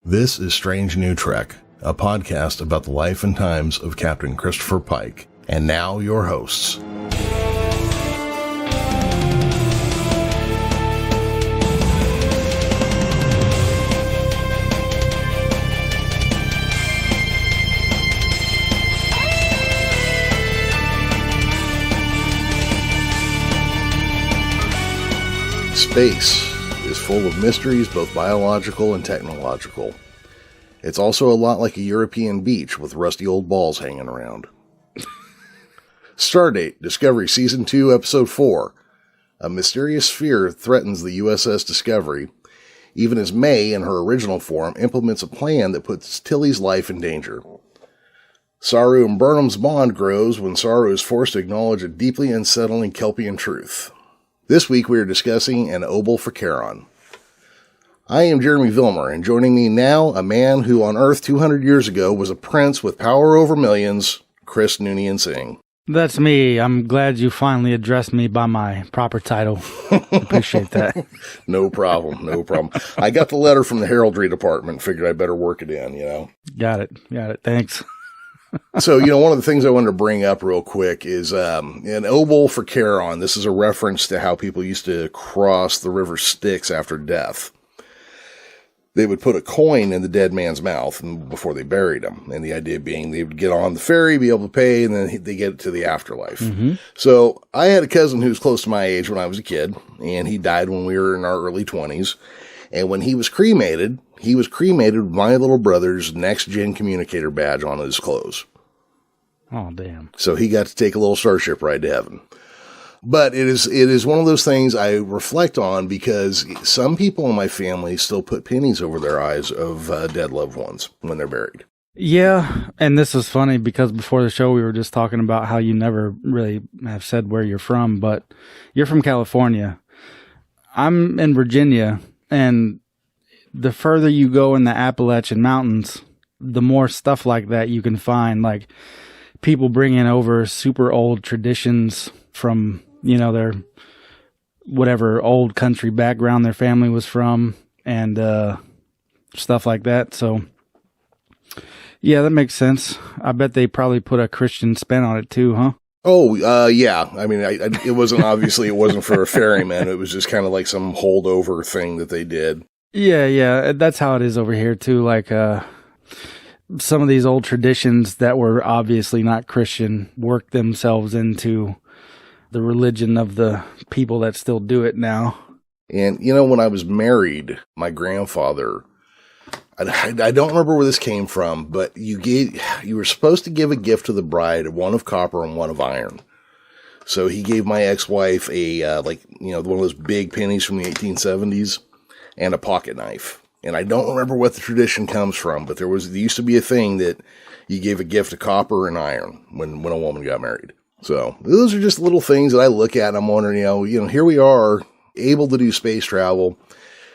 This is Strange New Trek, a podcast about the life and times of Captain Christopher Pike. And now your hosts. Space is full of mysteries, both biological and technological. It's also a lot like a European beach with rusty old balls hanging around. Stardate, Discovery Season 2, Episode 4. A mysterious sphere threatens the U.S.S. Discovery, even as May, in her original form, implements a plan that puts Tilly's life in danger. Saru and Burnham's bond grows when Saru is forced to acknowledge a deeply unsettling Kelpien truth. This week we are discussing an Obol for Charon. I am Jeremy Vilmur, and joining me now, a man who on Earth 200 years ago was a prince with power over millions, Chris Noonien-Singh. That's me. I'm glad you finally addressed me by my proper title. Appreciate that. No problem. I got the letter from the heraldry department, figured I better work it in, you know. Got it. Thanks. So, one of the things I wanted to bring up real quick is an Obol for Charon. This is a reference to how people used to cross the river Styx after death. They would put a coin in the dead man's mouth before they buried him. And the idea being they would get on the ferry, be able to pay, and then they get to the afterlife. Mm-hmm. So I had a cousin who was close to my age when I was a kid, and he died when we were in our early 20s. And when he was cremated with my little brother's next-gen communicator badge on his clothes. Oh, damn. So he got to take a little starship ride to heaven. But it is one of those things I reflect on because some people in my family still put pennies over their eyes of dead loved ones when they're buried. Yeah, and this is funny because before the show we were just talking about how you never really have said where you're from, but you're from California. I'm in Virginia, and the further you go in the Appalachian Mountains, the more stuff like that you can find, like people bringing over super old traditions from their whatever old country background their family was from and stuff like that. So, yeah, that makes sense. I bet they probably put a Christian spin on it too, huh? Oh, yeah. I mean, it wasn't obviously it wasn't for a ferryman. It was just kind of like some holdover thing that they did. Yeah. That's how it is over here too. Like, some of these old traditions that were obviously not Christian worked themselves into the religion of the people that still do it now. And, when I was married, my grandfather, I don't remember where this came from, but you were supposed to give a gift to the bride, one of copper and one of iron. So he gave my ex-wife one of those big pennies from the 1870s and a pocket knife. And I don't remember what the tradition comes from, but there used to be a thing that you gave a gift of copper and iron when a woman got married. So those are just little things that I look at and I'm wondering, here we are able to do space travel.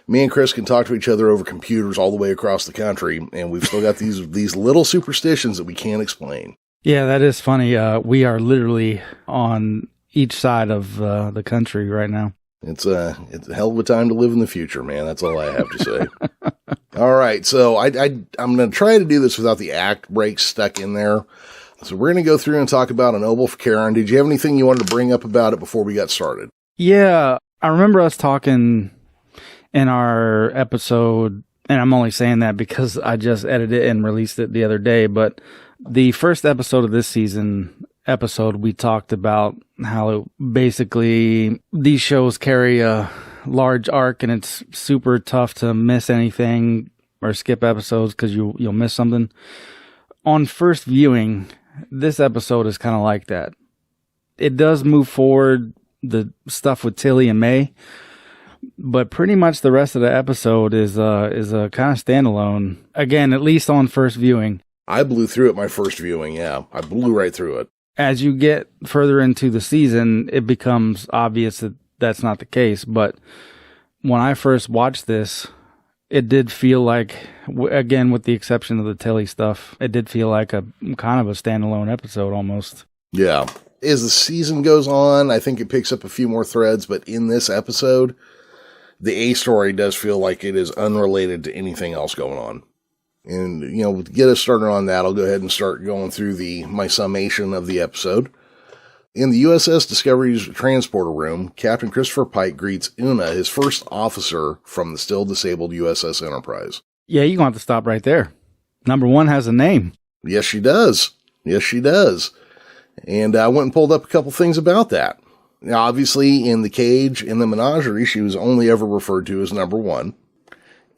Me and Chris can talk to each other over computers all the way across the country. And we've still got these little superstitions that we can't explain. Yeah, that is funny. We are literally on each side of the country right now. It's a hell of a time to live in the future, man. That's all I have to say. All right. So I'm going to try to do this without the act breaks stuck in there. So we're going to go through and talk about an Obol for Charon. Did you have anything you wanted to bring up about it before we got started? Yeah. I remember us talking in our episode, and I'm only saying that because I just edited it and released it the other day, but the first episode of this season we talked about how basically these shows carry a large arc and it's super tough to miss anything or skip episodes because you'll miss something. On first viewing, this episode is kind of like that. It does move forward, the stuff with Tilly and May, but pretty much the rest of the episode is a kind of standalone. Again, at least on first viewing. I blew through it my first viewing, yeah. I blew right through it. As you get further into the season, it becomes obvious that that's not the case. But when I first watched this, it did feel like, again, with the exception of the Tilly stuff, it did feel like a kind of a standalone episode almost. Yeah. As the season goes on, I think it picks up a few more threads. But in this episode, the A story does feel like it is unrelated to anything else going on. And, to get us started on that, I'll go ahead and start going through my summation of the episode. In the U.S.S. Discovery's transporter room, Captain Christopher Pike greets Una, his first officer from the still disabled U.S.S. Enterprise. Yeah, you're going to have to stop right there. Number 1 has a name. Yes, she does. Yes, she does. And I went and pulled up a couple things about that. Now, obviously, in the cage, in the menagerie, she was only ever referred to as number 1.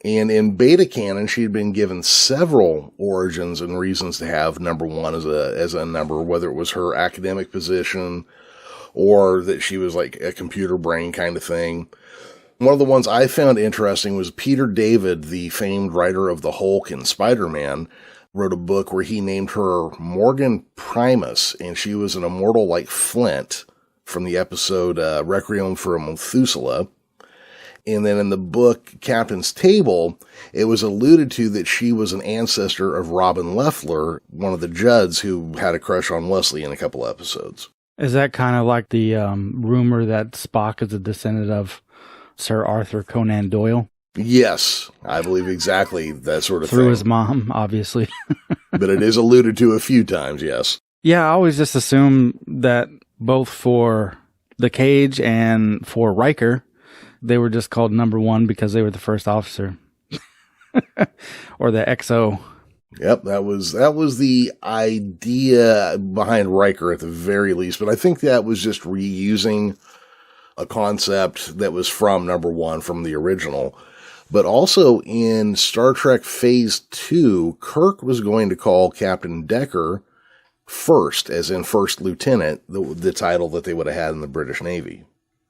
And in beta canon, she had been given several origins and reasons to have number 1 as a number, whether it was her academic position or that she was like a computer brain kind of thing. One of the ones I found interesting was Peter David, the famed writer of the Hulk and Spider-Man, wrote a book where he named her Morgan Primus, and she was an immortal like Flint from the episode Requiem for a Methuselah. And then in the book Captain's Table, it was alluded to that she was an ancestor of Robin Leffler, one of the Judds who had a crush on Wesley in a couple episodes. Is that kind of like the rumor that Spock is a descendant of Sir Arthur Conan Doyle? Yes, I believe exactly that sort of thing. Through his mom, obviously. But it is alluded to a few times, yes. Yeah, I always just assume that both for the cage and for Riker, they were just called number 1 because they were the first officer. Or the XO. Yep, that was the idea behind Riker at the very least, but I think that was just reusing a concept that was from number 1 from the original. But also in Star Trek Phase 2, Kirk was going to call Captain Decker first, as in first lieutenant, the title that they would have had in the British Navy.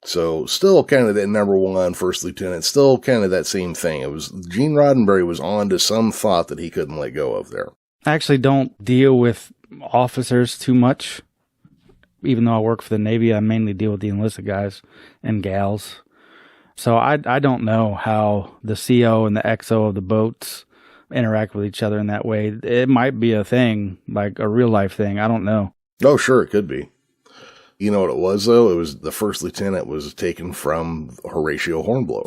So still kind of that number 1, first lieutenant, still kind of that same thing. It was Gene Roddenberry was on to some thought that he couldn't let go of there. I actually don't deal with officers too much. Even though I work for the Navy, I mainly deal with the enlisted guys and gals. So I don't know how the CO and the XO of the boats interact with each other in that way. It might be a thing, like a real life thing. I don't know. Oh, sure, it could be. You know what it was, though? It was the first lieutenant was taken from Horatio Hornblower.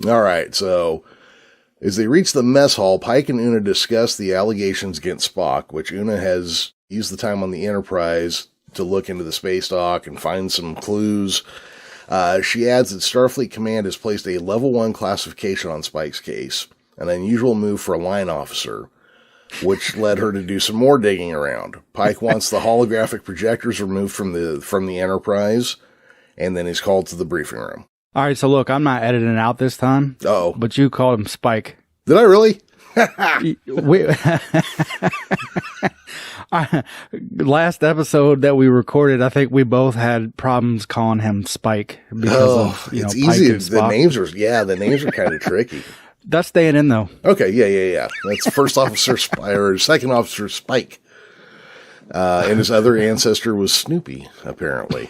All right, so as they reach the mess hall, Pike and Una discuss the allegations against Spock, which Una has used the time on the Enterprise to look into the space dock and find some clues. She adds that Starfleet Command has placed a level 1 classification on Spike's case, an unusual move for a line officer, which led her to do some more digging around. Pike wants the holographic projectors removed from the Enterprise, and then he's called to the briefing room. All right, so look, I'm not editing it out this time. Uh-oh. But you called him Spike. Did I really? Last episode that we recorded, I think we both had problems calling him Spike because of it's Pike easy. and Spock. The names are kind of tricky. That's staying in though. Okay, yeah. That's first officer or second officer Spike. And his other ancestor was Snoopy, apparently.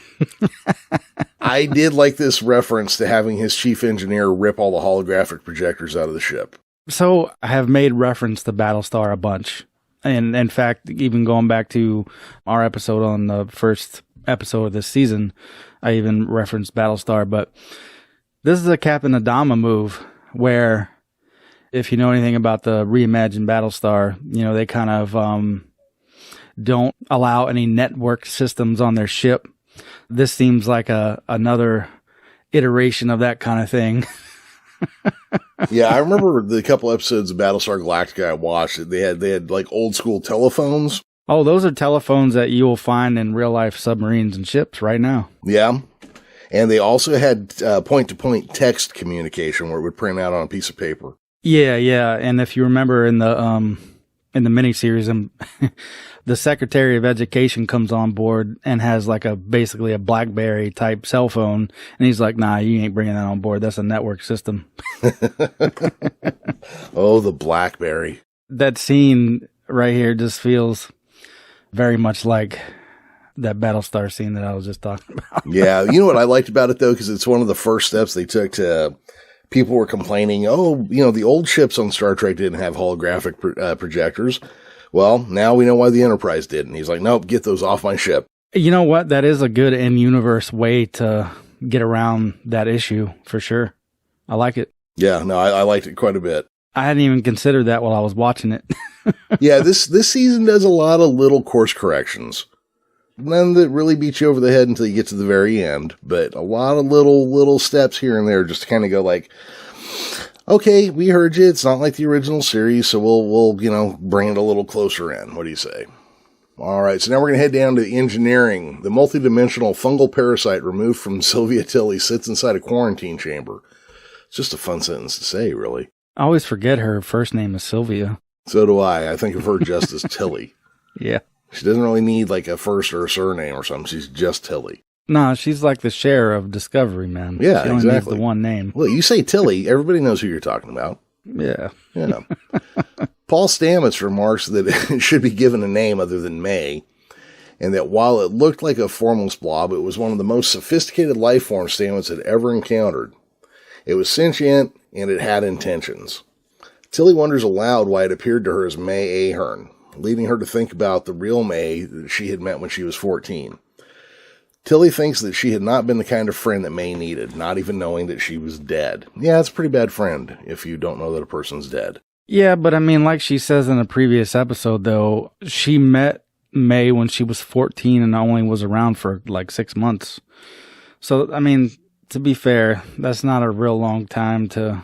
I did like this reference to having his chief engineer rip all the holographic projectors out of the ship. So I have made reference to Battlestar a bunch. And in fact, even going back to our episode on the first episode of this season, I even referenced Battlestar. But this is a Captain Adama move where, if you know anything about the reimagined Battlestar, they kind of don't allow any network systems on their ship. This seems like another iteration of that kind of thing. Yeah, I remember the couple episodes of Battlestar Galactica I watched. They had like old school telephones. Oh, those are telephones that you will find in real life submarines and ships right now. Yeah. And they also had point-to-point text communication where it would print out on a piece of paper. Yeah. And if you remember in the miniseries, the Secretary of Education comes on board and has like basically a BlackBerry type cell phone. And he's like, nah, you ain't bringing that on board. That's a network system. Oh, the BlackBerry. That scene right here just feels very much like that Battlestar scene that I was just talking about. Yeah. You know what I liked about it though? Because it's one of the first steps they took to, people were complaining, the old ships on Star Trek didn't have holographic projectors. Well, now we know why the Enterprise did. And he's like, nope, get those off my ship. You know what? That is a good in-universe way to get around that issue for sure. I like it. Yeah, no, I liked it quite a bit. I hadn't even considered that while I was watching it. Yeah, this season does a lot of little course corrections. None that really beat you over the head until you get to the very end, but a lot of little steps here and there just to kind of go like, okay, we heard you. It's not like the original series, so we'll bring it a little closer in. What do you say? All right, so now we're going to head down to the engineering. The multidimensional fungal parasite removed from Sylvia Tilly sits inside a quarantine chamber. It's just a fun sentence to say, really. I always forget her first name is Sylvia. So do I. I think of her just as Tilly. Yeah. She doesn't really need like a first or a surname or something. She's just Tilly. No, she's like the Cher of Discovery, man. Yeah, she only exactly. needs the one name. Well, you say Tilly, everybody knows who you're talking about. Yeah. Yeah. Paul Stamets remarks that it should be given a name other than May, and that while it looked like a formless blob, it was one of the most sophisticated life forms Stamets had ever encountered. It was sentient, and it had intentions. Tilly wonders aloud why it appeared to her as May Ahern, leading her to think about the real May that she had met when she was 14. Tilly thinks that she had not been the kind of friend that May needed, not even knowing that she was dead. Yeah, it's a pretty bad friend if you don't know that a person's dead. Yeah, but I mean, like she says in a previous episode, though, she met May when she was 14 and only was around for like 6 months. So, I mean, to be fair, that's not a real long time to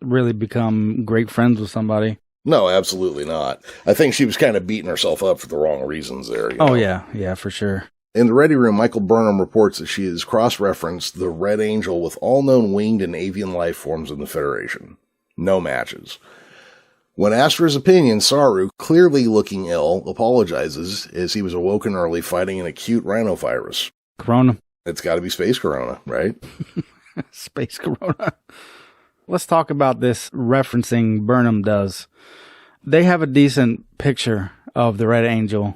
really become great friends with somebody. No, absolutely not. I think she was kind of beating herself up for the wrong reasons there. Oh, yeah, for sure. In the Ready Room, Michael Burnham reports that she has cross-referenced the Red Angel with all known winged and avian life forms in the Federation. No matches. When asked for his opinion, Saru, clearly looking ill, apologizes as he was awoken early fighting an acute rhinovirus. Corona. It's got to be space corona, right? Space corona. Let's talk about this referencing Burnham does. They have a decent picture of the Red Angel,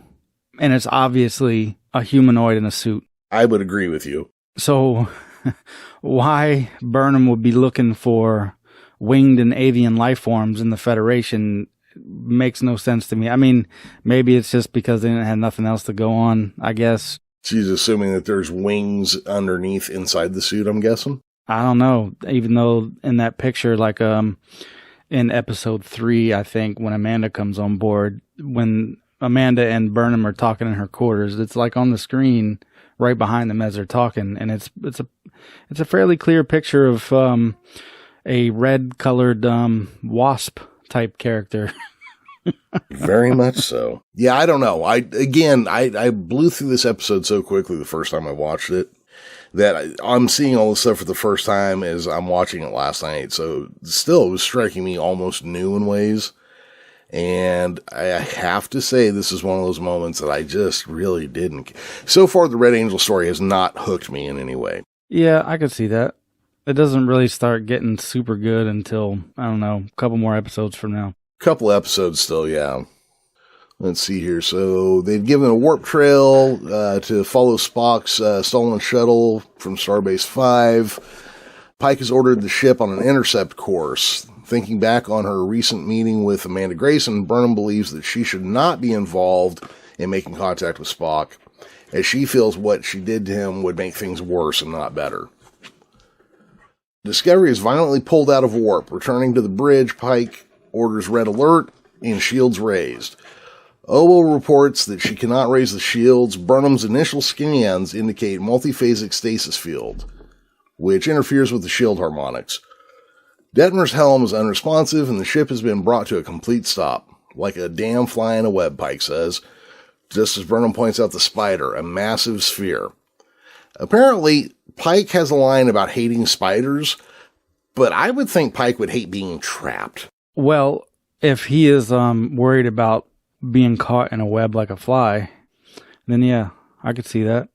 and it's obviously a humanoid in a suit. I would agree with you. So why Burnham would be looking for winged and avian life forms in the Federation makes no sense to me. I mean, maybe it's just because they didn't have nothing else to go on, I guess. She's assuming that there's wings underneath inside the suit, I'm guessing. I don't know. Even though in that picture, like in episode 3, I think, when Amanda comes on board, when Amanda and Burnham are talking in her quarters, it's like on the screen right behind them as they're talking, and it's a fairly clear picture of a red colored wasp type character. Very much so. Yeah, I don't know. I blew through this episode so quickly the first time I watched it that I'm seeing all this stuff for the first time as I'm watching it last night. So still, it was striking me almost new in ways. And I have to say, this is one of those moments that I just really didn't. So far, the Red Angel story has not hooked me in any way. Yeah, I could see that. It doesn't really start getting super good until, I don't know, a couple more episodes from now. Couple episodes still, yeah. Let's see here. So they've given a warp trail to follow Spock's stolen shuttle from Starbase 5. Pike has ordered the ship on an intercept course. Thinking back on her recent meeting with Amanda Grayson, Burnham believes that she should not be involved in making contact with Spock, as she feels what she did to him would make things worse and not better. Discovery is violently pulled out of warp. Returning to the bridge, Pike orders red alert and shields raised. Obol reports that she cannot raise the shields. Burnham's initial scans indicate multiphasic stasis field, which interferes with the shield harmonics. Detmer's helm is unresponsive, and the ship has been brought to a complete stop. Like a damn fly in a web, Pike says, just as Burnham points out the spider, a massive sphere. Apparently, Pike has a line about hating spiders, but I would think Pike would hate being trapped. Well, if he is worried about being caught in a web like a fly, then yeah, I could see that.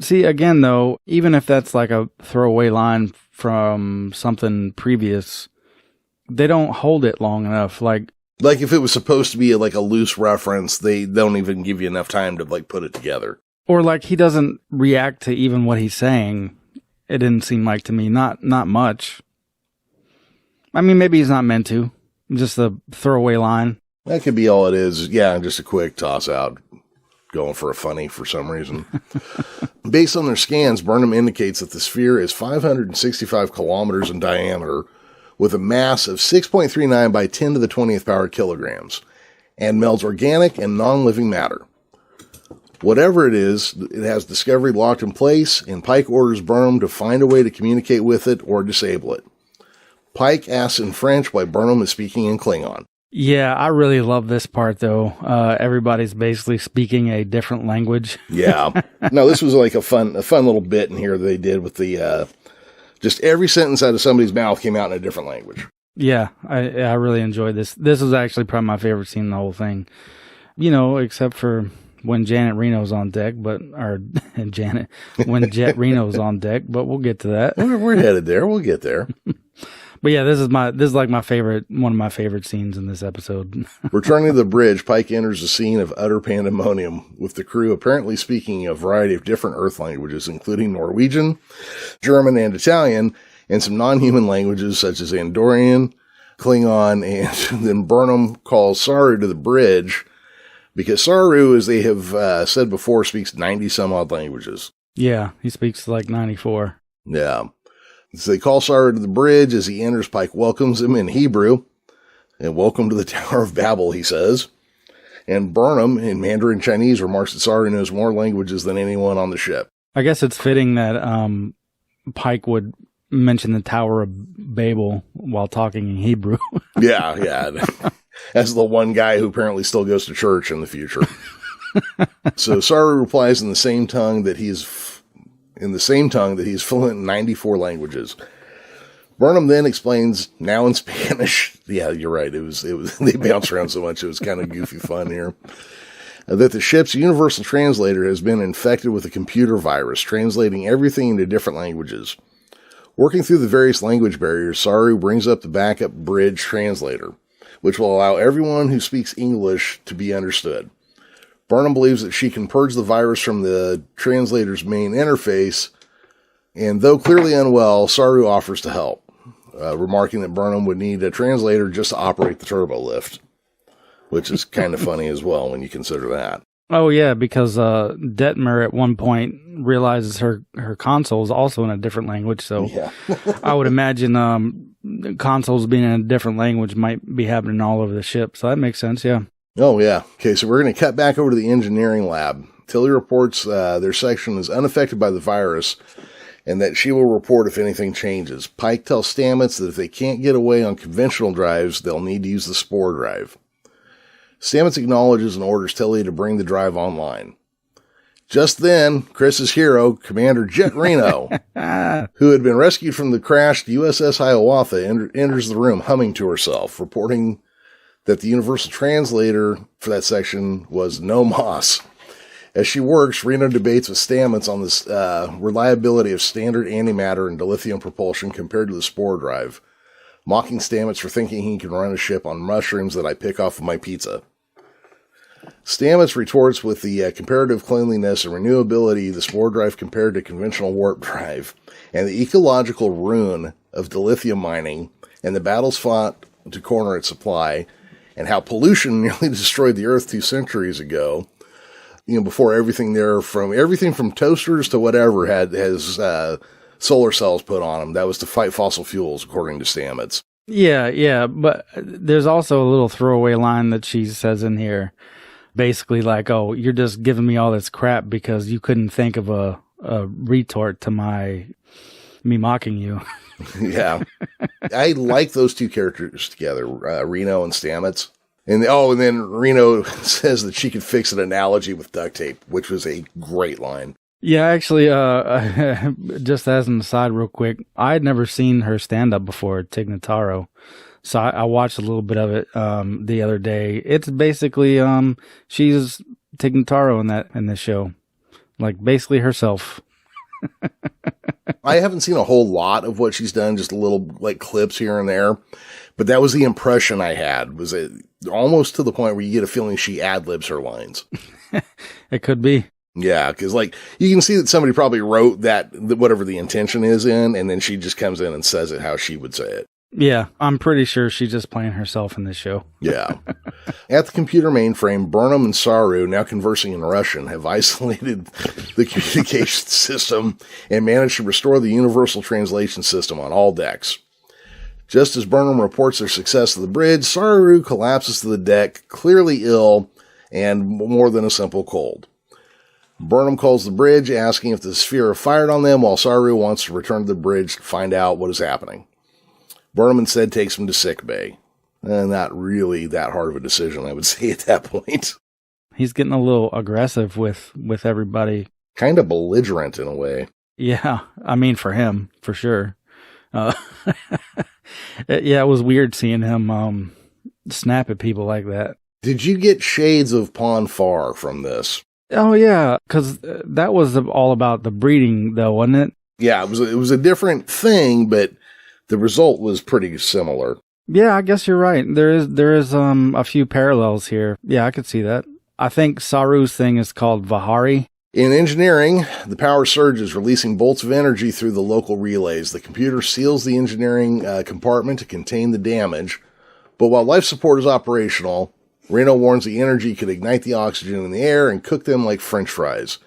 See, again, though, even if that's like a throwaway line from something previous, they don't hold it long enough. Like if it was supposed to be like a loose reference, they don't even give you enough time to like put it together. Or like he doesn't react to even what he's saying. It didn't seem like to me. Not much. I mean, maybe he's not meant to. Just a throwaway line. That could be all it is. Yeah, just a quick toss out. Going for a funny for some reason. Based on their scans, Burnham indicates that the sphere is 565 kilometers in diameter, with a mass of 6.39 by 10 to the 20th power kilograms, and melds organic and non-living matter. Whatever it is, it has Discovery locked in place, and Pike orders Burnham to find a way to communicate with it or disable it. Pike asks in French why Burnham is speaking in Klingon. Yeah, I really love this part, though. Everybody's basically speaking a different language. Yeah. No, this was like a fun little bit in here they did with the, just every sentence out of somebody's mouth came out in a different language. Yeah, I really enjoyed this. This was actually probably my favorite scene in the whole thing. You know, except for when Janet Reno's on deck, when Jet Reno's on deck, but we'll get to that. We're headed there. We'll get there. But yeah, this is like one of my favorite scenes in this episode. Returning to the bridge, Pike enters a scene of utter pandemonium, with the crew apparently speaking a variety of different Earth languages, including Norwegian, German, and Italian, and some non-human languages such as Andorian, Klingon, and then Burnham calls Saru to the bridge, because Saru, as they have said before, speaks 90-some-odd languages. Yeah, he speaks like 94. Yeah. So they call Saru to the bridge. As he enters, Pike welcomes him in Hebrew. And welcome to the Tower of Babel, he says. And Burnham, in Mandarin Chinese, remarks that Saru knows more languages than anyone on the ship. I guess it's fitting that Pike would mention the Tower of Babel while talking in Hebrew. Yeah. As the one guy who apparently still goes to church in the future. So Saru replies in the same tongue that he's fluent in 94 languages. Burnham then explains, now in Spanish. Yeah, you're right. It was, they bounce around so much. It was kind of goofy fun here. That the ship's universal translator has been infected with a computer virus, translating everything into different languages. Working through the various language barriers, Saru brings up the backup bridge translator, which will allow everyone who speaks English to be understood. Burnham believes that she can purge the virus from the translator's main interface, and though clearly unwell, Saru offers to help, remarking that Burnham would need a translator just to operate the turbo lift, which is kind of funny as well when you consider that. Oh, yeah, because Detmer at one point realizes her console is also in a different language, so yeah. I would imagine consoles being in a different language might be happening all over the ship, so that makes sense, yeah. Oh, yeah. Okay, so we're going to cut back over to the engineering lab. Tilly reports their section is unaffected by the virus and that she will report if anything changes. Pike tells Stamets that if they can't get away on conventional drives, they'll need to use the spore drive. Stamets acknowledges and orders Tilly to bring the drive online. Just then, Chris's hero, Commander Jet Reno, who had been rescued from the crashed U.S.S. Hiawatha, enters the room humming to herself, reporting that the universal translator for that section was no mas. As she works, Reno debates with Stamets on the reliability of standard antimatter and dilithium propulsion compared to the spore drive, mocking Stamets for thinking he can run a ship on mushrooms that I pick off of my pizza. Stamets retorts with the comparative cleanliness and renewability of the spore drive compared to conventional warp drive, and the ecological ruin of dilithium mining, and the battles fought to corner its supply, and how pollution nearly destroyed the Earth 2 centuries ago. You know, before everything from toasters to whatever has solar cells put on them. That was to fight fossil fuels, according to Stamets. Yeah, but there's also a little throwaway line that she says in here, basically like, "Oh, you're just giving me all this crap because you couldn't think of a retort to me mocking you." Yeah. I like those two characters together, Reno and Stamets. And then Reno says that she could fix an analogy with duct tape, which was a great line. Yeah, actually, just as an aside real quick, I had never seen her stand up before, Tig Notaro. So I watched a little bit of it the other day. It's basically she's Tig Notaro in this show. Like basically herself. I haven't seen a whole lot of what she's done, just a little like clips here and there. But that was the impression I had, was it almost to the point where you get a feeling she ad-libs her lines. It could be. Yeah, because like you can see that somebody probably wrote that whatever the intention is in, and then she just comes in and says it how she would say it. Yeah, I'm pretty sure she's just playing herself in this show. Yeah. At the computer mainframe, Burnham and Saru, now conversing in Russian, have isolated the communication system and managed to restore the universal translation system on all decks. Just as Burnham reports their success of the bridge, Saru collapses to the deck, clearly ill and more than a simple cold. Burnham calls the bridge, asking if the sphere fired on them, while Saru wants to return to the bridge to find out what is happening. Burnham instead takes him to sickbay. Not really that hard of a decision, I would say, at that point. He's getting a little aggressive with everybody. Kind of belligerent in a way. Yeah, I mean, for him, for sure. Yeah, it was weird seeing him snap at people like that. Did you get shades of Pon farr from this? Oh, yeah, because that was all about the breeding, though, wasn't it? Yeah, it was a different thing, but the result was pretty similar. Yeah, I guess you're right. There is a few parallels here. Yeah, I could see that. I think Saru's thing is called Vihari. In engineering, the power surges, releasing bolts of energy through the local relays. The computer seals the engineering compartment to contain the damage, but while life support is operational, Reno warns the energy could ignite the oxygen in the air and cook them like French fries.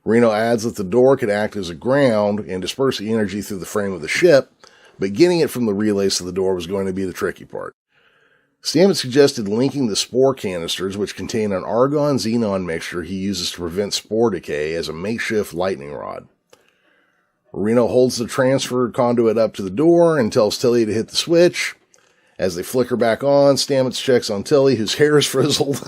Reno adds that the door could act as a ground and disperse the energy through the frame of the ship, but getting it from the relays to the door was going to be the tricky part. Stamets suggested linking the spore canisters, which contain an argon-xenon mixture he uses to prevent spore decay, as a makeshift lightning rod. Reno holds the transfer conduit up to the door and tells Tilly to hit the switch. As they flicker back on, Stamets checks on Tilly, whose hair is frizzled.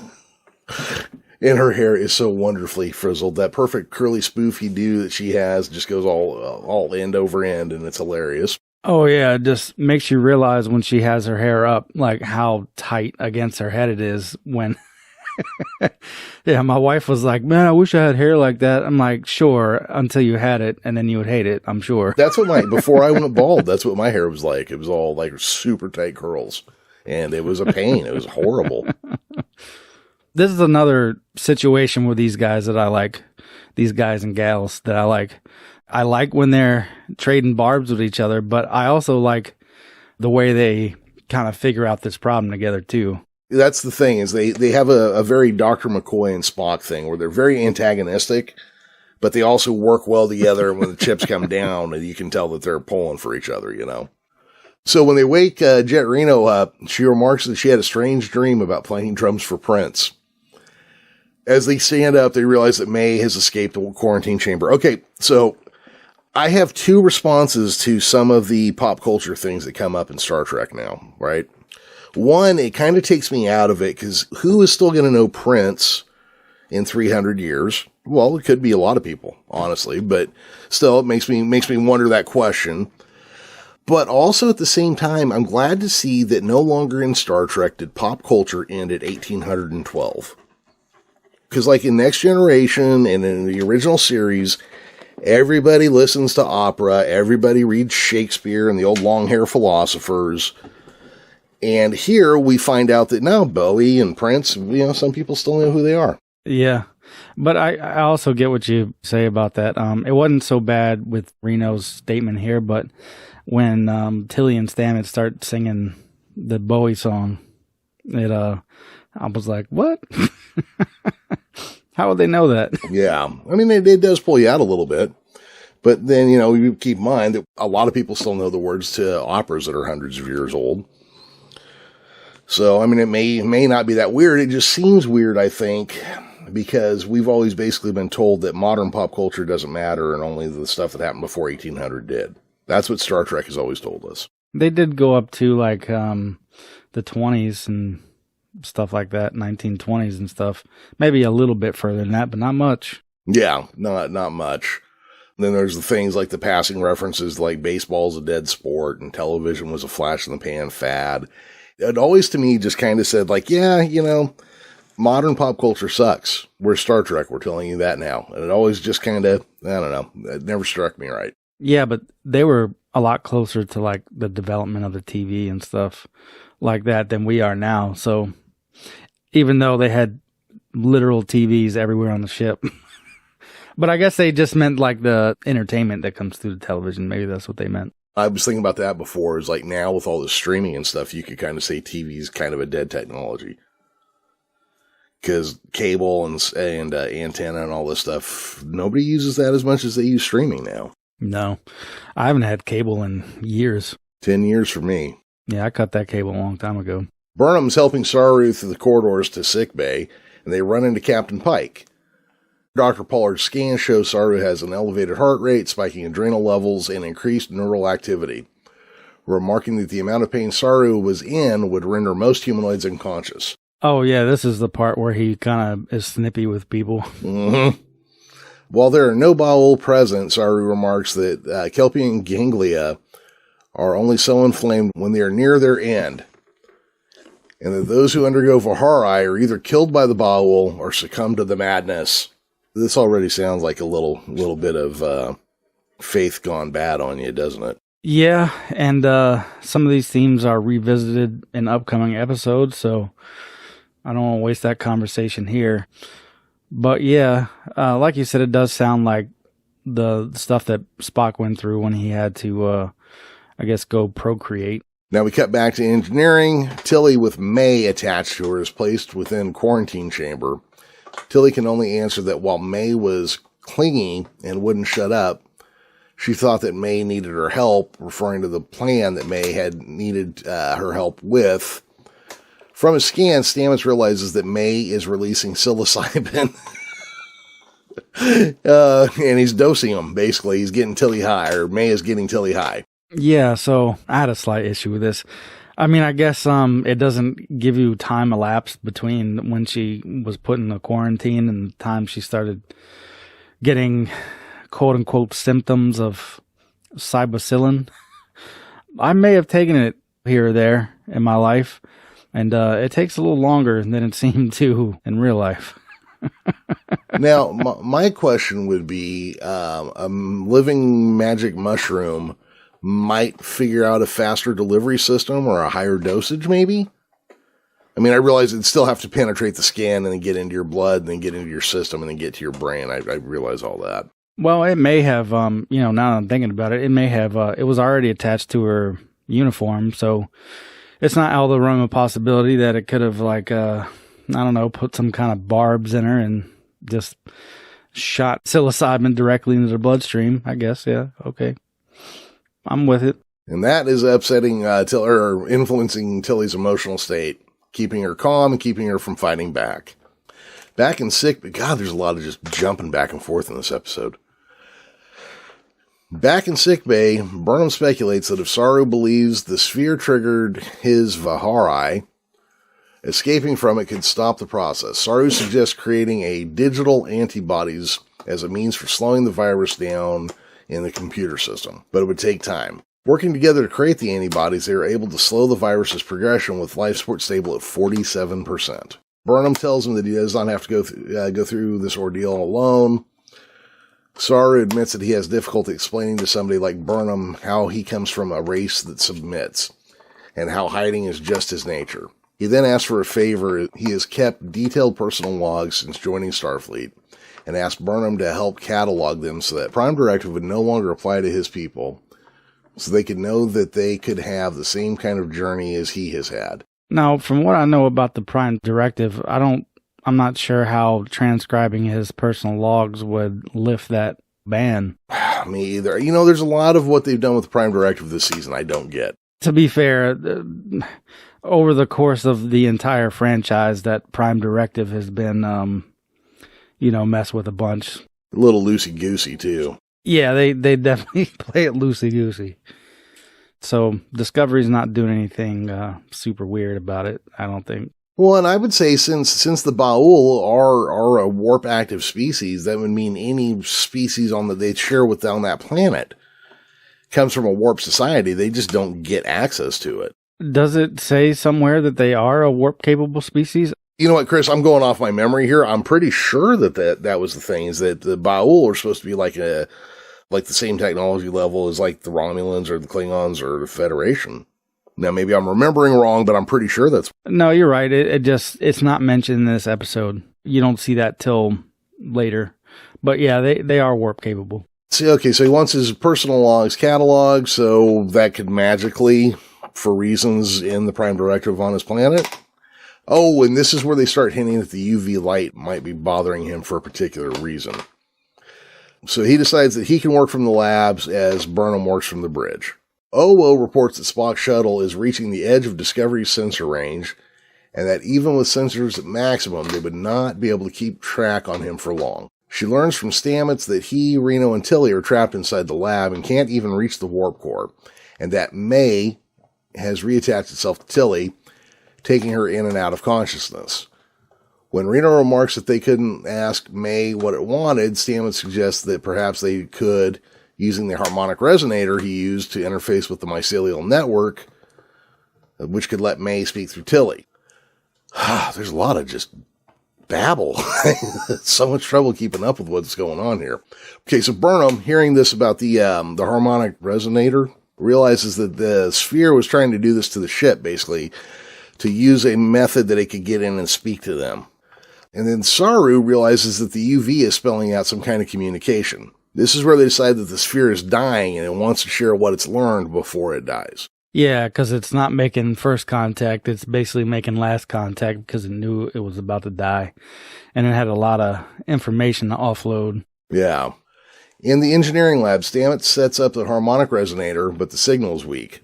And her hair is so wonderfully frizzled. That perfect curly spoofy do that she has just goes all end over end, and it's hilarious. Oh, yeah, it just makes you realize when she has her hair up, like how tight against her head it is when... Yeah, my wife was like, man, I wish I had hair like that. I'm like, sure, until you had it, and then you would hate it, I'm sure. That's what before I went bald, that's what my hair was like. It was all like super tight curls, and it was a pain. It was horrible. This is another situation with these guys that I like, these guys and gals that I like. I like when they're trading barbs with each other, but I also like the way they kind of figure out this problem together, too. That's the thing, is they have a very Dr. McCoy and Spock thing where they're very antagonistic, but they also work well together. And when the chips come down, you can tell that they're pulling for each other, you know. So when they wake Jet Reno up, she remarks that she had a strange dream about playing drums for Prince. As they stand up, they realize that May has escaped the quarantine chamber. Okay, so I have two responses to some of the pop culture things that come up in Star Trek now, right? One, it kind of takes me out of it, because who is still going to know Prince in 300 years? Well, it could be a lot of people, honestly, but still, it makes me wonder that question. But also at the same time, I'm glad to see that no longer in Star Trek did pop culture end at 1812. Because like in Next Generation and in the original series, everybody listens to opera, everybody reads Shakespeare and the old long-hair philosophers. And here we find out that now Bowie and Prince, some people still know who they are. Yeah. But I also get what you say about that. It wasn't so bad with Reno's statement here, but when Tilly and Stamets start singing the Bowie song, I was like, what? How would they know that? Yeah. I mean, it does pull you out a little bit. But then, you keep in mind that a lot of people still know the words to operas that are hundreds of years old. So, I mean, it may not be that weird. It just seems weird, I think, because we've always basically been told that modern pop culture doesn't matter and only the stuff that happened before 1800 did. That's what Star Trek has always told us. They did go up to, like, the 20s and stuff like that, 1920s and stuff. Maybe a little bit further than that, but not much. Yeah, not much. And then there's the things like the passing references like baseball's a dead sport and television was a flash in the pan fad. It always, to me, just kind of said, like, yeah, modern pop culture sucks. We're Star Trek. We're telling you that now. And it always just kind of, I don't know. It never struck me right. Yeah, but they were a lot closer to, like, the development of the TV and stuff like that than we are now. So even though they had literal TVs everywhere on the ship. But I guess they just meant, like, the entertainment that comes through the television. Maybe that's what they meant. I was thinking about that before. Is like now with all the streaming and stuff, you could kind of say TV is kind of a dead technology because cable and antenna and all this stuff, nobody uses that as much as they use streaming now. No, I haven't had cable in years. 10 years for me. Yeah, I cut that cable a long time ago. Burnham's helping Saru through the corridors to sickbay, and they run into Captain Pike. Dr. Pollard's scan shows Saru has an elevated heart rate, spiking adrenal levels, and increased neural activity, remarking that the amount of pain Saru was in would render most humanoids unconscious. Oh, yeah, this is the part where he kind of is snippy with people. Mm-hmm. While there are no Baul present, Saru remarks that Kelpien ganglia are only so inflamed when they are near their end, and that those who undergo Vihari are either killed by the Baul or succumb to the madness. This already sounds like a little bit of faith gone bad on you, doesn't it? Yeah, and some of these themes are revisited in upcoming episodes, so I don't want to waste that conversation here. But yeah, like you said, it does sound like the stuff that Spock went through when he had to, I guess, go procreate. Now we cut back to engineering. Tilly, with May attached to her, is placed within quarantine chamber. Tilly can only answer that while May was clingy and wouldn't shut up, she thought that May needed her help, referring to the plan that May had needed her help with. From his scan, Stamets realizes that May is releasing psilocybin. And he's dosing him, basically. He's getting Tilly high, or May is getting Tilly high. Yeah, so I had a slight issue with this. I mean, I guess it doesn't give you time elapsed between when she was put in the quarantine and the time she started getting quote-unquote symptoms of psilocybin. I may have taken it here or there in my life, and it takes a little longer than it seemed to in real life. Now, my question would be, a living magic mushroom might figure out a faster delivery system or a higher dosage, maybe? I mean, I realize it'd still have to penetrate the skin and then get into your blood and then get into your system and then get to your brain. I realize all that. Well, it may have, now that I'm thinking about it, it may have, it was already attached to her uniform, so it's not out of the realm of possibility that it could have, put some kind of barbs in her and just shot psilocybin directly into their bloodstream, I guess. Yeah, okay. I'm with it. And that is upsetting, or influencing Tilly's emotional state, keeping her calm and keeping her from fighting back. Back in sick, God, there's a lot of just jumping back and forth in this episode. Back in sickbay, Burnham speculates that if Saru believes the sphere triggered his Vihari, escaping from it could stop the process. Saru suggests creating a digital antibodies as a means for slowing the virus down in the computer system, but it would take time. Working together to create the antibodies, they are able to slow the virus's progression with life support stable at 47%. Burnham tells him that he does not have to go through this ordeal alone. Saru admits that he has difficulty explaining to somebody like Burnham how he comes from a race that submits, and how hiding is just his nature. He then asks for a favor. He has kept detailed personal logs since joining Starfleet, and asked Burnham to help catalog them so that Prime Directive would no longer apply to his people, so they could know that they could have the same kind of journey as he has had. Now, from what I know about the Prime Directive, I'm not sure how transcribing his personal logs would lift that ban. Me either. You know, there's a lot of what they've done with the Prime Directive this season I don't get. To be fair, over the course of the entire franchise, that Prime Directive has been, mess with a bunch. A little loosey-goosey, too. Yeah, they definitely play it loosey-goosey. So Discovery's not doing anything super weird about it, I don't think. Well, and I would say since the Baul are a warp-active species, that would mean any species they share with on that planet comes from a warp society. They just don't get access to it. Does it say somewhere that they are a warp-capable species? You know what, Chris? I'm going off my memory here. I'm pretty sure that was the thing, is that the Baul are supposed to be like the same technology level as like the Romulans or the Klingons or the Federation. Now, maybe I'm remembering wrong, but I'm pretty sure that's... No, you're right. It's not mentioned in this episode. You don't see that till later. But yeah, they are warp capable. See, okay, so he wants his personal logs cataloged, so that could magically, for reasons in the Prime Directive on his planet. Oh, and this is where they start hinting that the UV light might be bothering him for a particular reason. So he decides that he can work from the labs as Burnham works from the bridge. Obol reports that Spock's shuttle is reaching the edge of Discovery's sensor range, and that even with sensors at maximum, they would not be able to keep track on him for long. She learns from Stamets that he, Reno, and Tilly are trapped inside the lab and can't even reach the warp core, and that May has reattached itself to Tilly, taking her in and out of consciousness. When Reno remarks that they couldn't ask May what it wanted, Stamets suggests that perhaps they could, using the harmonic resonator he used to interface with the mycelial network, which could let May speak through Tilly. There's a lot of just babble. So much trouble keeping up with what's going on here. Okay, so Burnham, hearing this about the harmonic resonator, realizes that the sphere was trying to do this to the ship, basically, to use a method that it could get in and speak to them. And then Saru realizes that the UV is spelling out some kind of communication. This is where they decide that the sphere is dying and it wants to share what it's learned before it dies. Yeah, because it's not making first contact. It's basically making last contact because it knew it was about to die. And it had a lot of information to offload. Yeah. In the engineering lab, Stamets sets up the harmonic resonator, but the signal is weak.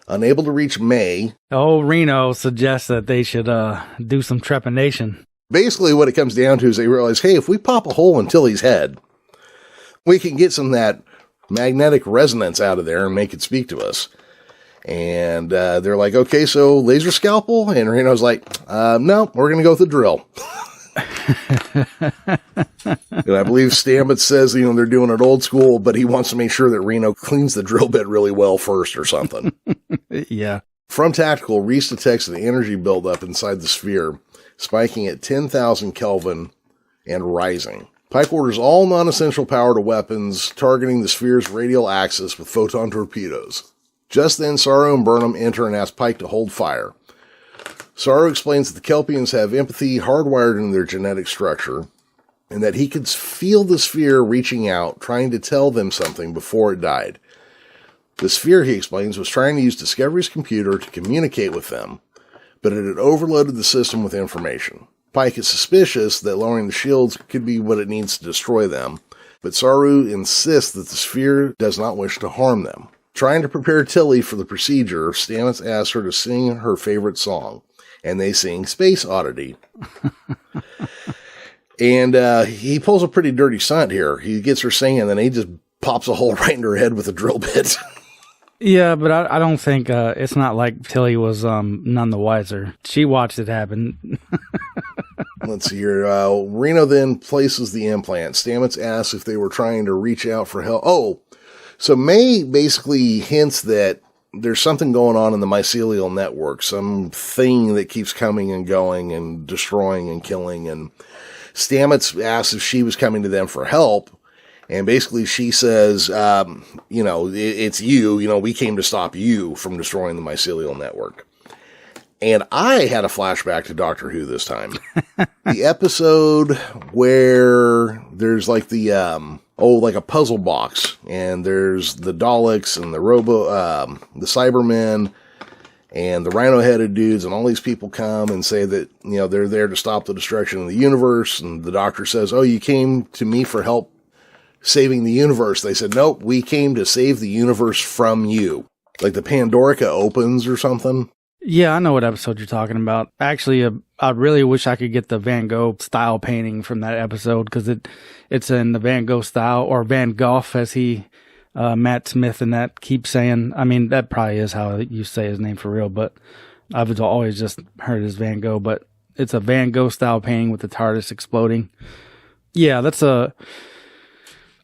Unable to reach May. Reno suggests that they should do some trepanation. Basically, what it comes down to is they realize, hey, if we pop a hole in Tilly's head, we can get some of that magnetic resonance out of there and make it speak to us. And they're like, okay, so laser scalpel? And Reno's like, no, we're going to go with the drill. And I believe Stamets says, they're doing it old school, but he wants to make sure that Reno cleans the drill bit really well first or something. Yeah. From Tactical, Reese detects the energy buildup inside the sphere, spiking at 10,000 Kelvin and rising. Pike orders all non-essential power to weapons, targeting the sphere's radial axis with photon torpedoes. Just then, Saru and Burnham enter and ask Pike to hold fire. Saru explains that the Kelpiens have empathy hardwired into their genetic structure, and that he could feel the sphere reaching out, trying to tell them something before it died. The sphere, he explains, was trying to use Discovery's computer to communicate with them, but it had overloaded the system with information. Pike is suspicious that lowering the shields could be what it needs to destroy them, but Saru insists that the sphere does not wish to harm them. Trying to prepare Tilly for the procedure, Stamets asks her to sing her favorite song, and they sing Space Oddity. And he pulls a pretty dirty stunt here. He gets her singing, and then he just pops a hole right in her head with a drill bit. Yeah, but I don't think it's not like Tilly was none the wiser. She watched it happen. Let's see here. Reno then places the implant. Stamets asks if they were trying to reach out for help. Oh, so May basically hints that there's something going on in the mycelial network, some thing that keeps coming and going and destroying and killing. And Stamets asks if she was coming to them for help. And basically she says, it's you, we came to stop you from destroying the mycelial network. And I had a flashback to Doctor Who this time. The episode where there's like like a puzzle box, and there's the Daleks and the the Cybermen and the rhino-headed dudes, and all these people come and say that, they're there to stop the destruction of the universe. And the Doctor says, oh, you came to me for help saving the universe. They said, nope, we came to save the universe from you. Like the Pandorica opens or something. Yeah, I know what episode you're talking about. Actually, I really wish I could get the Van Gogh style painting from that episode, because it's in the Van Gogh style, or Van Gogh, as Matt Smith and that keeps saying. I mean, that probably is how you say his name for real, but I've always just heard it as Van Gogh. But it's a Van Gogh style painting with the TARDIS exploding. Yeah,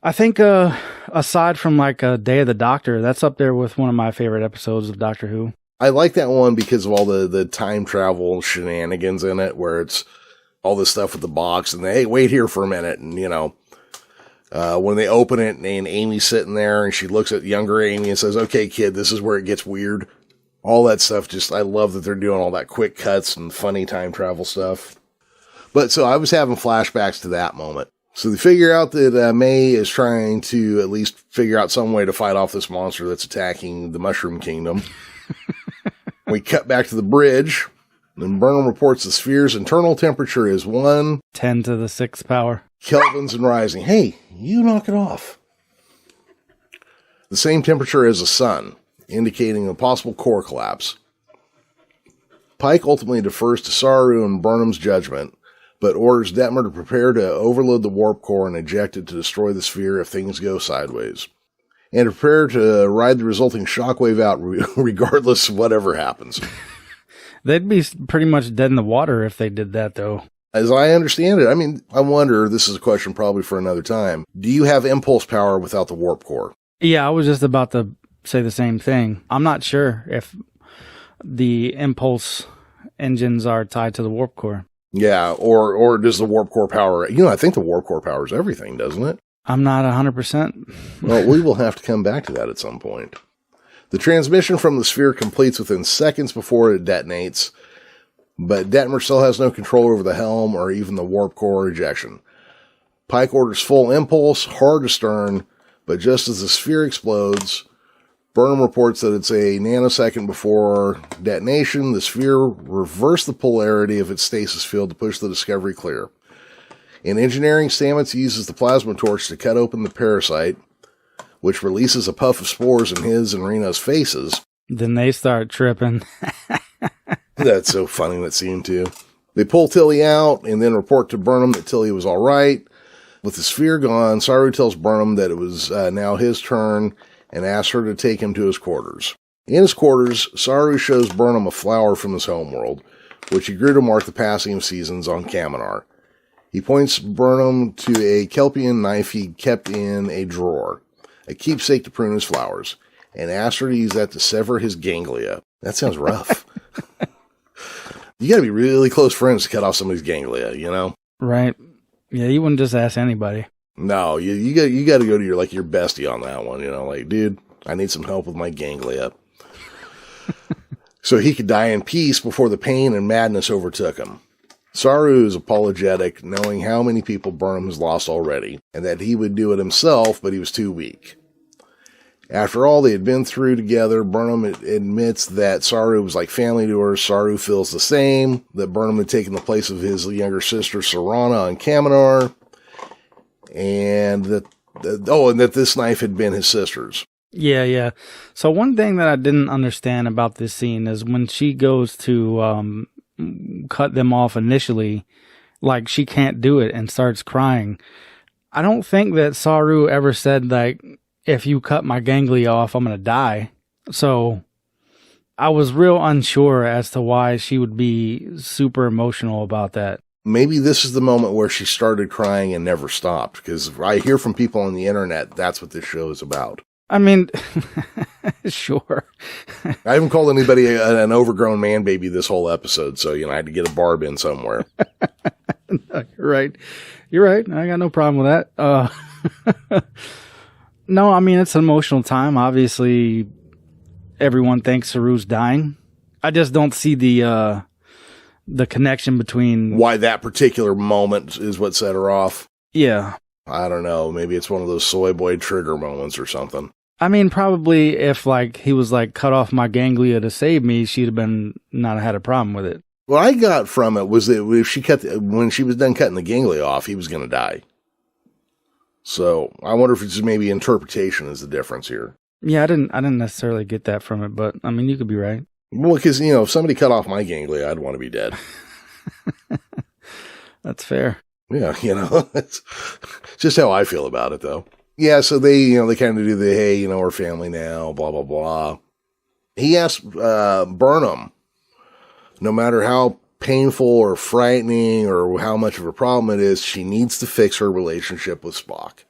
I think aside from like Day of the Doctor, that's up there with one of my favorite episodes of Doctor Who. I like that one because of all the time travel shenanigans in it, where it's all this stuff with the box, and hey, wait here for a minute. And, when they open it and Amy's sitting there and she looks at younger Amy and says, okay, kid, this is where it gets weird. All that stuff. I love that they're doing all that quick cuts and funny time travel stuff. But so I was having flashbacks to that moment. So they figure out that May is trying to at least figure out some way to fight off this monster that's attacking the Mushroom Kingdom. We cut back to the bridge, and Burnham reports the sphere's internal temperature is 10 to the 6th power. Kelvins and rising. Hey, you knock it off. The same temperature as the sun. indicating a possible core collapse. Pike ultimately defers to Saru and Burnham's judgment, but orders Detmer to prepare to overload the warp core and eject it to destroy the sphere if things go sideways, and to prepare to ride the resulting shockwave out regardless of whatever happens. They'd be pretty much dead in the water if they did that, though. As I understand it, I mean, I wonder, this is a question probably for another time, do you have impulse power without the warp core? Yeah, I was just about to say the same thing. I'm not sure if the impulse engines are tied to the warp core. Yeah, or does the warp core power... I think the warp core powers everything, doesn't it? I'm not 100%. Well, we will have to come back to that at some point. The transmission from the sphere completes within seconds before it detonates, but Detmer still has no control over the helm or even the warp core ejection. Pike orders full impulse, hard astern, but just as the sphere explodes, Burnham reports that it's a nanosecond before detonation. The sphere reversed the polarity of its stasis field to push the Discovery clear. In engineering, Stamets uses the plasma torch to cut open the parasite, which releases a puff of spores in his and Reno's faces. Then they start tripping. That's so funny, that scene, too. They pull Tilly out and then report to Burnham that Tilly was all right. With the sphere gone, Saru tells Burnham that it was now his turn and asks her to take him to his quarters. In his quarters, Saru shows Burnham a flower from his homeworld, which he grew to mark the passing of seasons on Kaminar. He points Burnham to a Kelpien knife he kept in a drawer, a keepsake to prune his flowers, and asks her to use that to sever his ganglia. That sounds rough. You gotta be really close friends to cut off somebody's ganglia, Right. Yeah, you wouldn't just ask anybody. No, you got to go to your bestie on that one, dude, I need some help with my ganglia. So he could die in peace before the pain and madness overtook him. Saru is apologetic, knowing how many people Burnham has lost already, and that he would do it himself, but he was too weak. After all they had been through together, Burnham admits that Saru was like family to her. Saru feels the same, that Burnham had taken the place of his younger sister, Serana, on Kaminar, and that this knife had been his sister's. Yeah. So one thing that I didn't understand about this scene is when she goes to cut them off initially, like she can't do it and starts crying. I don't think that Saru ever said, if you cut my ganglia off, I'm going to die. So I was real unsure as to why she would be super emotional about that. Maybe this is the moment where she started crying and never stopped, because I hear from people on the internet that's what this show is about. I mean, sure. I haven't called anybody an overgrown man baby this whole episode, so, I had to get a barb in somewhere. No, you're right. I got no problem with that. No, I mean, it's an emotional time. Obviously, everyone thinks Saru's dying. I just don't see the connection between... Why that particular moment is what set her off. Yeah. I don't know. Maybe it's one of those soy boy trigger moments or something. I mean, probably if he was cut off my ganglia to save me, she'd have not had a problem with it. What I got from it was that if when she was done cutting the ganglia off, he was going to die. So I wonder if it's just maybe interpretation is the difference here. Yeah, I didn't necessarily get that from it, but I mean, you could be right. Well, because, if somebody cut off my ganglia, I'd want to be dead. That's fair. Yeah, it's just how I feel about it, though. Yeah, so they kind of do the, hey, we're family now, blah, blah, blah. He asked Burnham, no matter how painful or frightening or how much of a problem it is, she needs to fix her relationship with Spock.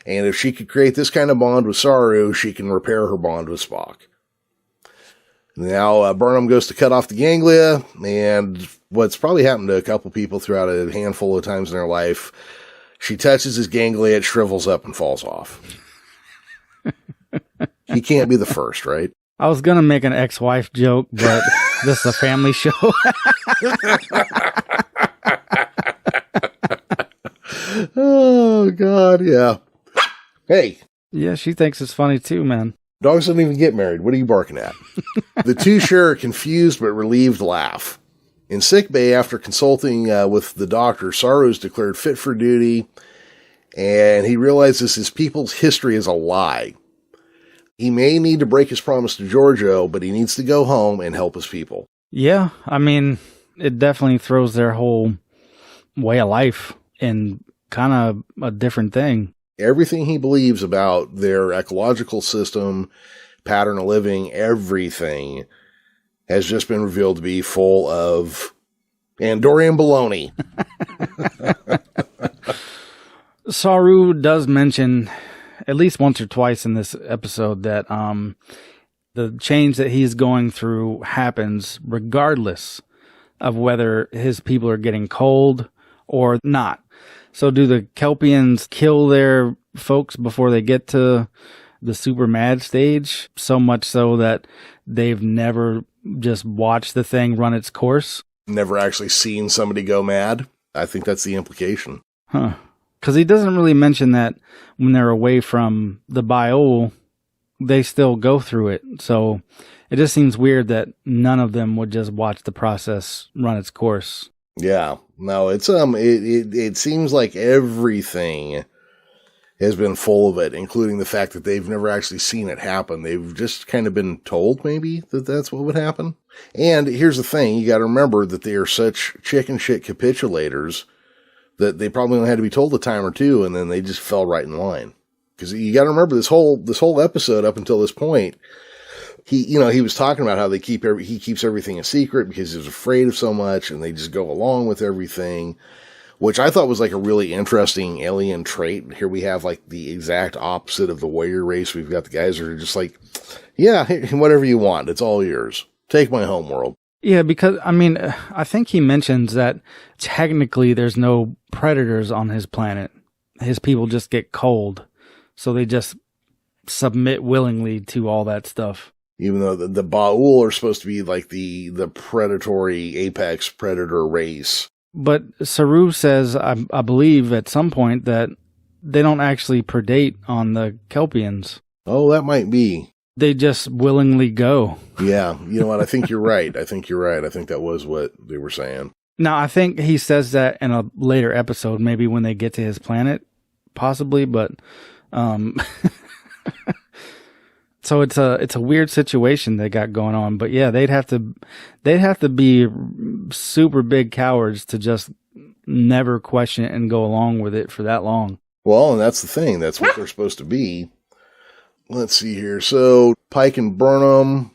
And if she could create this kind of bond with Saru, she can repair her bond with Spock. Now, Burnham goes to cut off the ganglia, and what's probably happened to a couple people throughout a handful of times in their life, she touches his ganglia, it shrivels up and falls off. He can't be the first, right? I was going to make an ex-wife joke, but this is a family show. Oh, God, yeah. Hey. Yeah, she thinks it's funny too, man. Dogs don't even get married. What are you barking at? The two share a confused but relieved laugh. In sickbay, after consulting with the doctor, Saru is declared fit for duty, and he realizes his people's history is a lie. He may need to break his promise to Giorgio, but he needs to go home and help his people. Yeah, I mean, it definitely throws their whole way of life in kind of a different thing. Everything he believes about their ecological system, pattern of living, everything has just been revealed to be full of Andorian baloney. Saru does mention at least once or twice in this episode that the change that he's going through happens regardless of whether his people are getting cold or not. So do the Kelpiens kill their folks before they get to the super mad stage? So much so that they've never just watched the thing run its course? Never actually seen somebody go mad? I think that's the implication. Huh. Because he doesn't really mention that when they're away from the Biol, they still go through it. So it just seems weird that none of them would just watch the process run its course. Yeah. No, it's it seems like everything has been full of it, including the fact that they've never actually seen it happen. They've just kind of been told maybe that that's what would happen. And here's the thing, you got to remember that they are such chicken shit capitulators that they probably only had to be told a time or two, and then they just fell right in line. Because you got to remember this whole episode up until this point, he was talking about how he keeps everything a secret because he's afraid of so much, and they just go along with everything, which I thought was like a really interesting alien trait. Here we have like the exact opposite of the warrior race. We've got the guys that are just like, yeah, whatever you want, it's all yours. Take my home world. Yeah, because, I mean, I think he mentions that technically there's no predators on his planet. His people just get cold. So they just submit willingly to all that stuff. Even though the Baul are supposed to be like the predatory apex predator race. But Saru says, I believe at some point, that they don't actually predate on the Kelpiens. Oh, that might be. They just willingly go. Yeah. You know what? I think you're right. I think that was what they were saying. Now, I think he says that in a later episode, maybe when they get to his planet, possibly, but, so it's a weird situation they got going on, but yeah, they'd have to be super big cowards to just never question it and go along with it for that long. Well, and that's the thing. That's what they're supposed to be. Let's see here. So Pike and Burnham,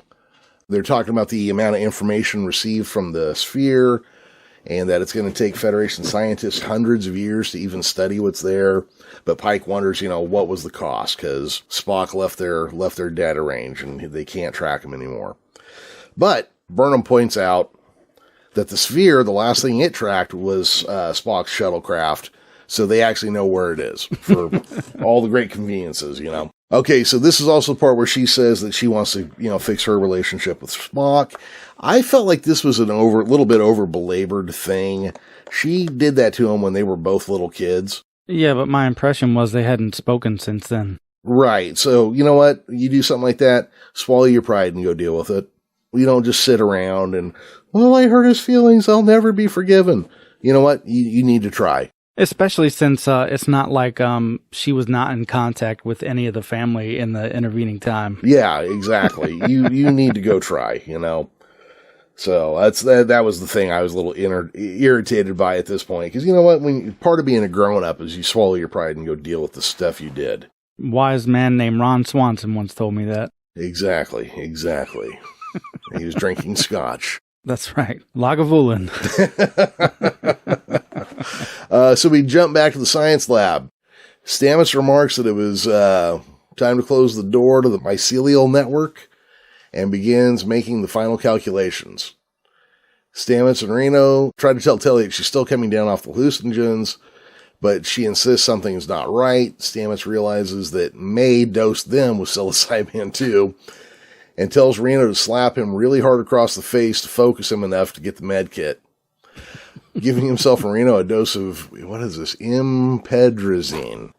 they're talking about the amount of information received from the sphere and that it's going to take Federation scientists hundreds of years to even study what's there. But Pike wonders, what was the cost? Because Spock left their data range and they can't track him anymore. But Burnham points out that the sphere, the last thing it tracked was Spock's shuttlecraft. So they actually know where it is for all the great conveniences, Okay, so this is also the part where she says that she wants to, fix her relationship with Spock. I felt like this was a little bit over belabored thing. She did that to him when they were both little kids. Yeah, but my impression was they hadn't spoken since then. Right. So, you know what? You do something like that, swallow your pride and go deal with it. You don't just sit around and, well, I hurt his feelings. I'll never be forgiven. You know what? You need to try. Especially since it's not like she was not in contact with any of the family in the intervening time. Yeah, exactly. you need to go try, So that was the thing I was a little irritated by at this point. Because you know what? Part of being a grown-up is you swallow your pride and go deal with the stuff you did. Wise man named Ron Swanson once told me that. Exactly. He was drinking scotch. That's right. Lagavulin. So we jump back to the science lab. Stamets remarks that it was time to close the door to the mycelial network and begins making the final calculations. Stamets and Reno try to tell Telly that she's still coming down off the hallucinogens, but she insists something is not right. Stamets realizes that May dosed them with psilocybin too, and tells Reno to slap him really hard across the face to focus him enough to get the med kit. Giving himself and Reno a dose of, what is this, impedrazine.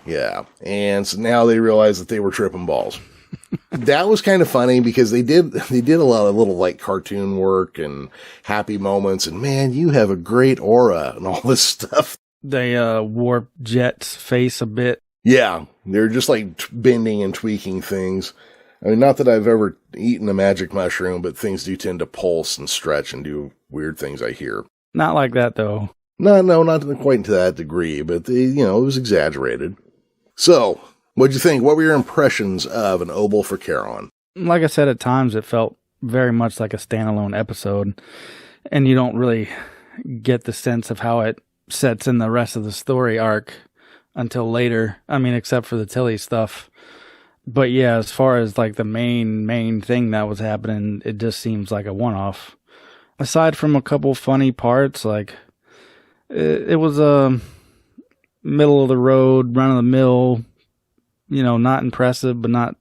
Yeah. And so now they realize that they were tripping balls. That was kind of funny because they did a lot of little like cartoon work and happy moments and man, you have a great aura and all this stuff. They warped Jet's face a bit. Yeah. They're just like bending and tweaking things. I mean, not that I've ever eaten a magic mushroom, but things do tend to pulse and stretch and do weird things, I hear. Not like that, though. No, not quite to that degree, but, it was exaggerated. So, what'd you think? What were your impressions of an Obol for Charon? Like I said, at times it felt very much like a standalone episode, and you don't really get the sense of how it sets in the rest of the story arc until later. I mean, except for the Tilly stuff. But yeah, as far as like the main thing that was happening, it just seems like a one-off. Aside from a couple funny parts, like it was a middle of the road, run of the mill, not impressive, but not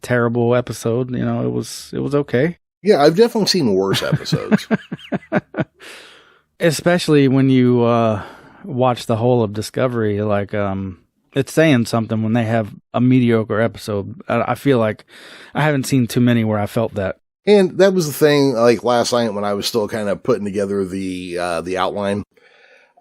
terrible episode. It was okay. Yeah, I've definitely seen worse episodes. Especially when you watch the whole of Discovery, like it's saying something when they have a mediocre episode. I feel like I haven't seen too many where I felt that. And that was the thing, like last night when I was still kind of putting together the outline.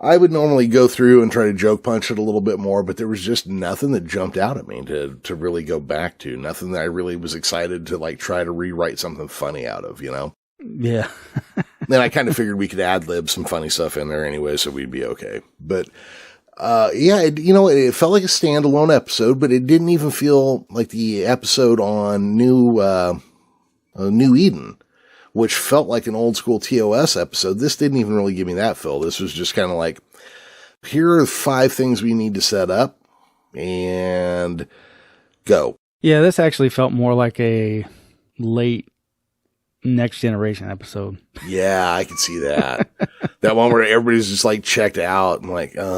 I would normally go through and try to joke punch it a little bit more, but there was just nothing that jumped out at me to really go back to. Nothing that I really was excited to like try to rewrite something funny out of, Yeah. Then I kind of figured we could ad-lib some funny stuff in there anyway, so we'd be okay. But, it felt like a standalone episode, but it didn't even feel like the episode on New Eden, which felt like an old school TOS episode. This didn't even really give me that feel. This was just kind of like, here are 5 things we need to set up and go. Yeah, this actually felt more like a late Next Generation episode. Yeah, I could see that. That one where everybody's just like checked out and like, can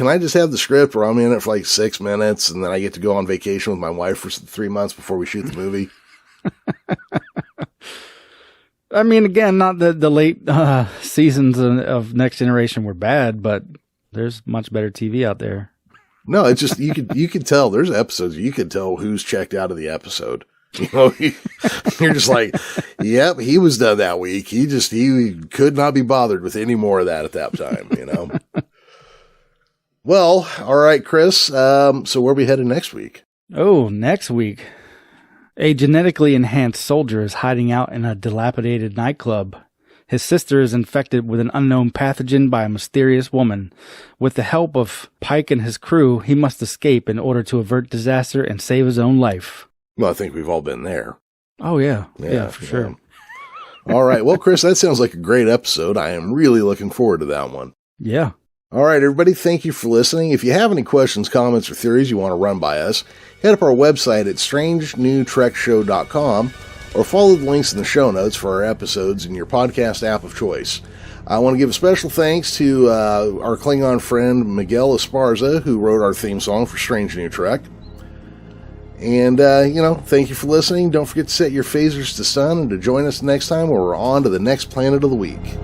I just have the script where I'm in it for like 6 minutes and then I get to go on vacation with my wife for 3 months before we shoot the movie? I mean, again, not that the late seasons of Next Generation were bad, but there's much better TV out there. No, it's just, you could tell there's episodes, you could tell who's checked out of the episode. You're just like, yep, he was done that week. He could not be bothered with any more of that at that time, Well, all right, Chris. So where are we headed next week? Oh, next week. A genetically enhanced soldier is hiding out in a dilapidated nightclub. His sister is infected with an unknown pathogen by a mysterious woman. With the help of Pike and his crew, he must escape in order to avert disaster and save his own life. Well, I think we've all been there. Oh, yeah. Yeah, for sure. All right. Well, Chris, that sounds like a great episode. I am really looking forward to that one. Yeah. All right, everybody, thank you for listening. If you have any questions, comments, or theories you want to run by us, head up our website at strangenewtrekshow.com or follow the links in the show notes for our episodes in your podcast app of choice. I want to give a special thanks to our Klingon friend Miguel Esparza, who wrote our theme song for Strange New Trek. And, thank you for listening. Don't forget to set your phasers to sun and to join us next time where we're on to the next planet of the week.